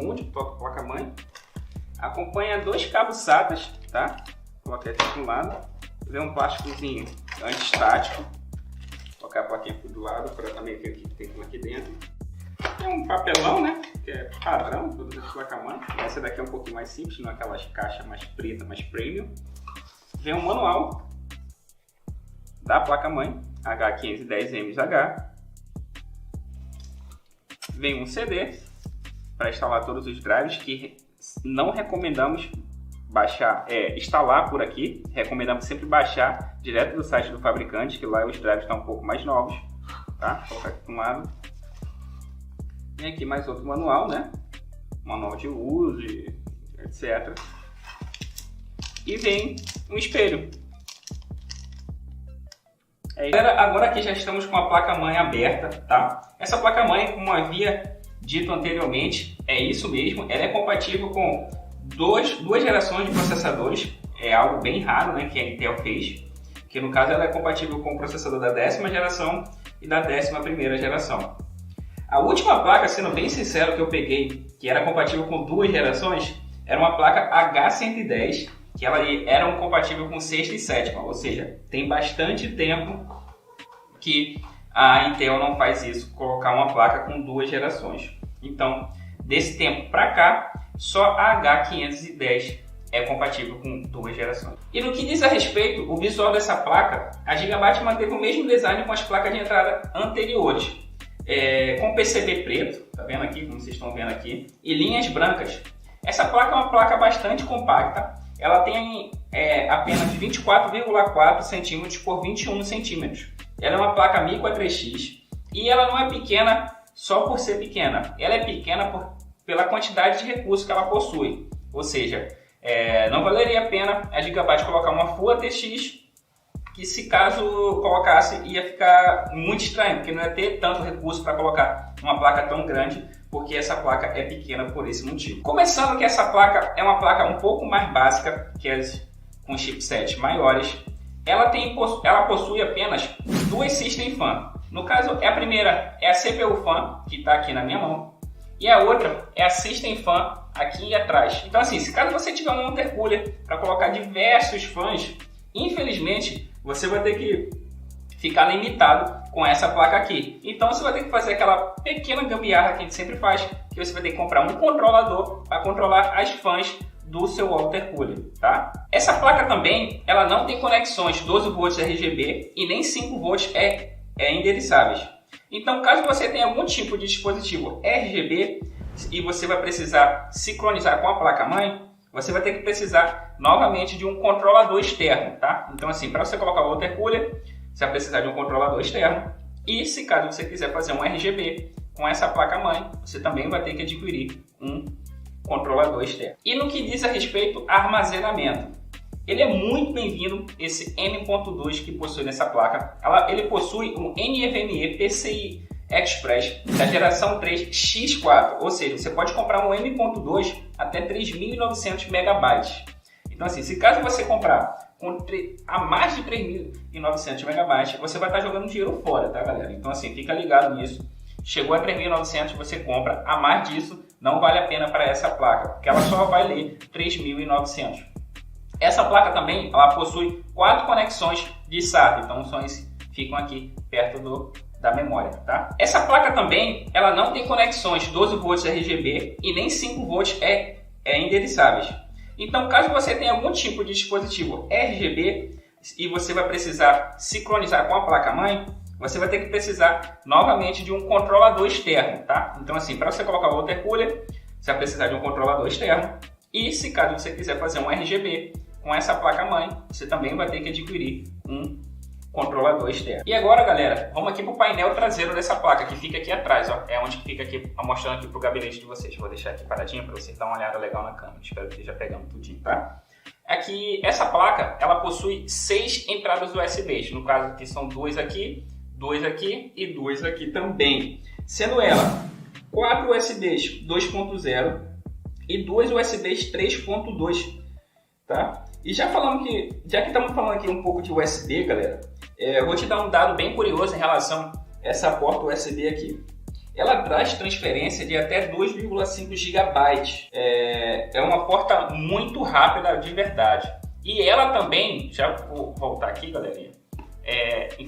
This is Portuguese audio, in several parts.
múltiplo, placa-mãe. Acompanha 2 cabos SATAs, tá? Coloquei aqui de um lado. Vem um plásticozinho anti-estático. Vou colocar a plaquinha aqui do lado para também ver o que tem aqui dentro. Tem um papelão, né? Que é padrão, todas as placa-mãe. Essa daqui é um pouquinho mais simples, não aquelas caixas mais preta, mais premium. Vem um manual da placa-mãe, H510MH. Vem um CD para instalar todos os drives que não recomendamos instalar por aqui. Recomendamos sempre baixar direto do site do fabricante, que lá os drives estão um pouco mais novos, tá? Vou colocar aqui de um lado. Vem aqui mais outro manual, né? Manual de uso, etc. E vem um espelho. Agora aqui já estamos com a placa-mãe aberta, tá? Essa placa-mãe, como havia dito anteriormente, é isso mesmo. Ela é compatível com duas gerações de processadores. É algo bem raro, né, que a Intel fez. Que no caso ela é compatível com o processador da 10ª geração e da 11ª geração. A última placa, sendo bem sincero, que eu peguei, que era compatível com 2 gerações, era uma placa H110, que ela era compatível com 6ª e 7ª, ou seja, tem bastante tempo que a Intel não faz isso, colocar uma placa com 2 gerações. Então, desse tempo para cá, só a H510 é compatível com 2 gerações. E no que diz a respeito, o visual dessa placa, a Gigabyte manteve o mesmo design com as placas de entrada anteriores. Com PCB preto, tá vendo aqui, como vocês estão vendo aqui, e linhas brancas. Essa placa é uma placa bastante compacta, ela tem apenas 24,4 cm por 21 cm. Ela é uma placa Mico A3X e ela não é pequena só por ser pequena, ela é pequena pela quantidade de recursos que ela possui, ou seja, não valeria a pena a Gigabyte colocar uma Full ATX, que se caso colocasse ia ficar muito estranho, porque não ia ter tanto recurso para colocar uma placa tão grande, porque essa placa é pequena por esse motivo. Começando que essa placa é uma placa um pouco mais básica que as com chipsets maiores, ela possui apenas 2 System Fan. No caso, a primeira é a CPU Fan, que está aqui na minha mão, e a outra é a System Fan aqui atrás. Então assim, se caso você tiver um intercooler para colocar diversos fãs, infelizmente você vai ter que ficar limitado com essa placa aqui. Então você vai ter que fazer aquela pequena gambiarra que a gente sempre faz, que você vai ter que comprar um controlador para controlar as fãs do seu water cooler, tá? Essa placa também, ela não tem conexões 12 volts RGB e nem 5 volts endereçáveis. Então, caso você tenha algum tipo de dispositivo RGB e você vai precisar sincronizar com a placa-mãe, você vai ter que precisar novamente de um controlador externo, tá? Então assim, para você colocar o water cooler, você vai precisar de um controlador externo. E se caso você quiser fazer um RGB com essa placa-mãe, você também vai ter que adquirir um controlador externo. E no que diz a respeito a armazenamento, ele é muito bem-vindo, esse M.2 que possui nessa placa. Ele possui um NVMe PCI Express da geração 3 X4, ou seja, você pode comprar um M.2 até 3.900 MB. Então assim, se caso você comprar a mais de 3.900 MB, você vai estar jogando dinheiro fora, tá galera? Então assim, fica ligado nisso. Chegou a 3.900, você compra. A mais disso, não vale a pena para essa placa, porque ela só vai ler 3.900. Essa placa também, ela possui 4 conexões de SATA, então só ficam aqui perto da memória, tá? Essa placa também, ela não tem conexões 12 volts RGB e nem 5 volts endereçáveis. Então, caso você tenha algum tipo de dispositivo RGB e você vai precisar sincronizar com a placa-mãe, você vai ter que precisar novamente de um controlador externo, tá? Então, assim, para você colocar o water cooler, você vai precisar de um controlador externo. E se caso você quiser fazer um RGB com essa placa-mãe, você também vai ter que adquirir um controlador externo. E agora, galera, vamos aqui para o painel traseiro dessa placa, que fica aqui atrás, ó. É onde fica aqui, mostrando aqui para o gabinete de vocês. Vou deixar aqui paradinho para vocês darem uma olhada legal na câmera. Espero que esteja pegando tudinho, tá? Aqui, essa placa, ela possui 6 entradas USB. No caso, aqui são 2 aqui e 2 aqui também. Sendo ela 4 USBs 2.0 e 2 USBs 3.2, tá? E já que estamos falando aqui um pouco de USB, galera, eu vou te dar um dado bem curioso em relação a essa porta USB aqui. ela traz transferência de até 2,5 GB. É uma porta muito rápida de verdade. E ela também, já vou voltar aqui, galerinha,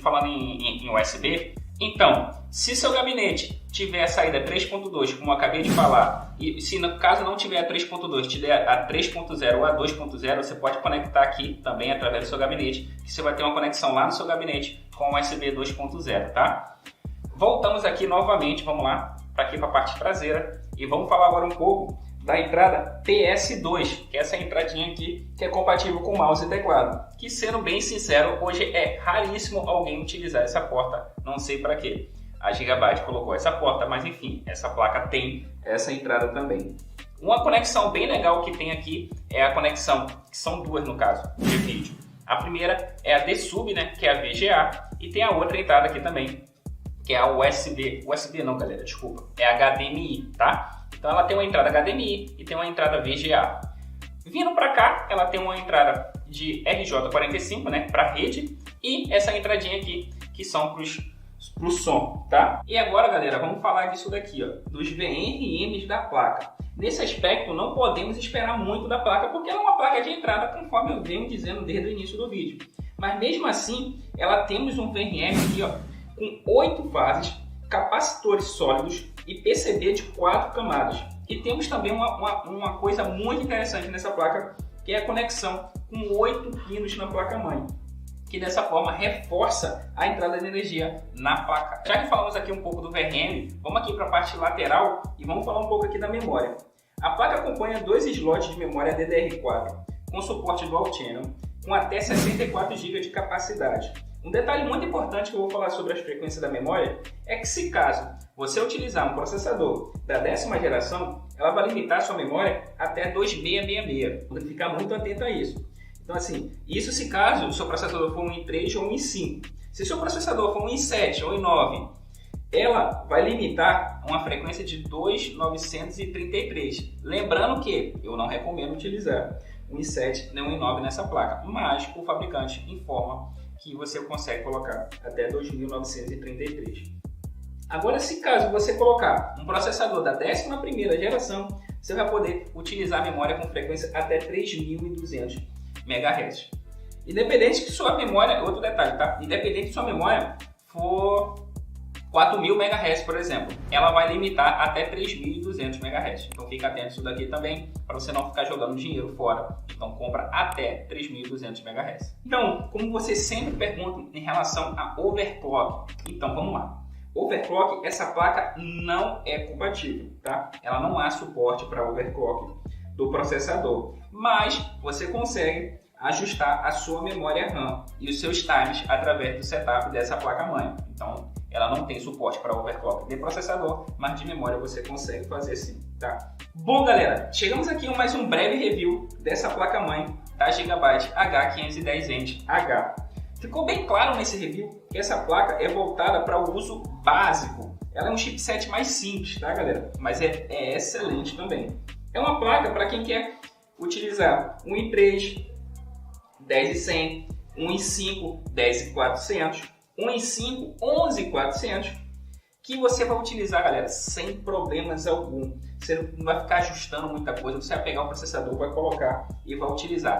falando em USB, então, se seu gabinete tiver a saída 3.2, como eu acabei de falar, e se no caso não tiver a 3.2, tiver a 3.0 ou a 2.0, você pode conectar aqui também através do seu gabinete, que você vai ter uma conexão lá no seu gabinete com o USB 2.0, tá? Voltamos aqui novamente, vamos lá, aqui para a parte traseira, e vamos falar agora um pouco da entrada PS2, que é essa entradinha aqui que é compatível com mouse e teclado, que, sendo bem sincero, hoje é raríssimo alguém utilizar essa porta, não sei para quê. A Gigabyte colocou essa porta, mas enfim, essa placa tem essa entrada também. Uma conexão bem legal que tem aqui é a conexão, que são duas no caso, de vídeo. A primeira é a D-Sub, né, que é a VGA, e tem a outra entrada aqui também, que é a USB não, galera, desculpa, é a HDMI, tá? Então ela tem uma entrada HDMI e tem uma entrada VGA. Vindo para cá, ela tem uma entrada de RJ45, né, para rede, e essa entradinha aqui, que são para o som, tá? E agora, galera, vamos falar disso daqui, ó, dos VRMs da placa. Nesse aspecto, não podemos esperar muito da placa, porque ela é uma placa de entrada, conforme eu venho dizendo desde o início do vídeo. Mas mesmo assim, ela temos um VRM aqui, ó, com 8 fases, capacitores sólidos e PCB de 4 camadas. E temos também uma coisa muito interessante nessa placa, que é a conexão com 8 pinos na placa-mãe, que dessa forma reforça a entrada de energia na placa. Já que falamos aqui um pouco do VRM, vamos aqui para a parte lateral e vamos falar um pouco aqui da memória. A placa acompanha 2 slots de memória DDR4, com suporte Dual Channel, com até 64 GB de capacidade. Um detalhe muito importante que eu vou falar sobre as frequências da memória é que, se caso você utilizar um processador da 10ª geração, ela vai limitar a sua memória até 2666. Tem que ficar muito atento a isso. Então, assim, isso se caso o seu processador for um i3 ou um i5. Se o seu processador for um i7 ou um i9, ela vai limitar uma frequência de 2.933. Lembrando que eu não recomendo utilizar um i7 nem um i9 nessa placa, mas o fabricante informa que você consegue colocar até 2.933. Agora, se caso você colocar um processador da 11ª geração, você vai poder utilizar a memória com frequência até 3.200 MHz. Independente que sua memória, outro detalhe, tá? Independente que sua memória for 4.000 MHz, por exemplo, ela vai limitar até 3.200 MHz. Então fica atento a isso daqui também, para você não ficar jogando dinheiro fora. Então compra até 3.200 MHz. Então, como vocês sempre perguntam em relação a overclock, então vamos lá. Overclock, essa placa não é compatível, tá? Ela não há suporte para overclock do processador, mas você consegue ajustar a sua memória RAM e os seus times através do setup dessa placa-mãe. Então, ela não tem suporte para overclock de processador, mas de memória você consegue fazer sim, tá? Bom, galera, chegamos aqui a mais um breve review dessa placa-mãe da Gigabyte H510H. Ficou bem claro nesse review que essa placa é voltada para o uso básico. Ela é um chipset mais simples, tá, galera? Mas é excelente também. É uma placa para quem quer utilizar um i3 10100, um i5 10400, um i5 11400, que você vai utilizar, galera, sem problemas algum. Você não vai ficar ajustando muita coisa, você vai pegar o processador, vai colocar e vai utilizar.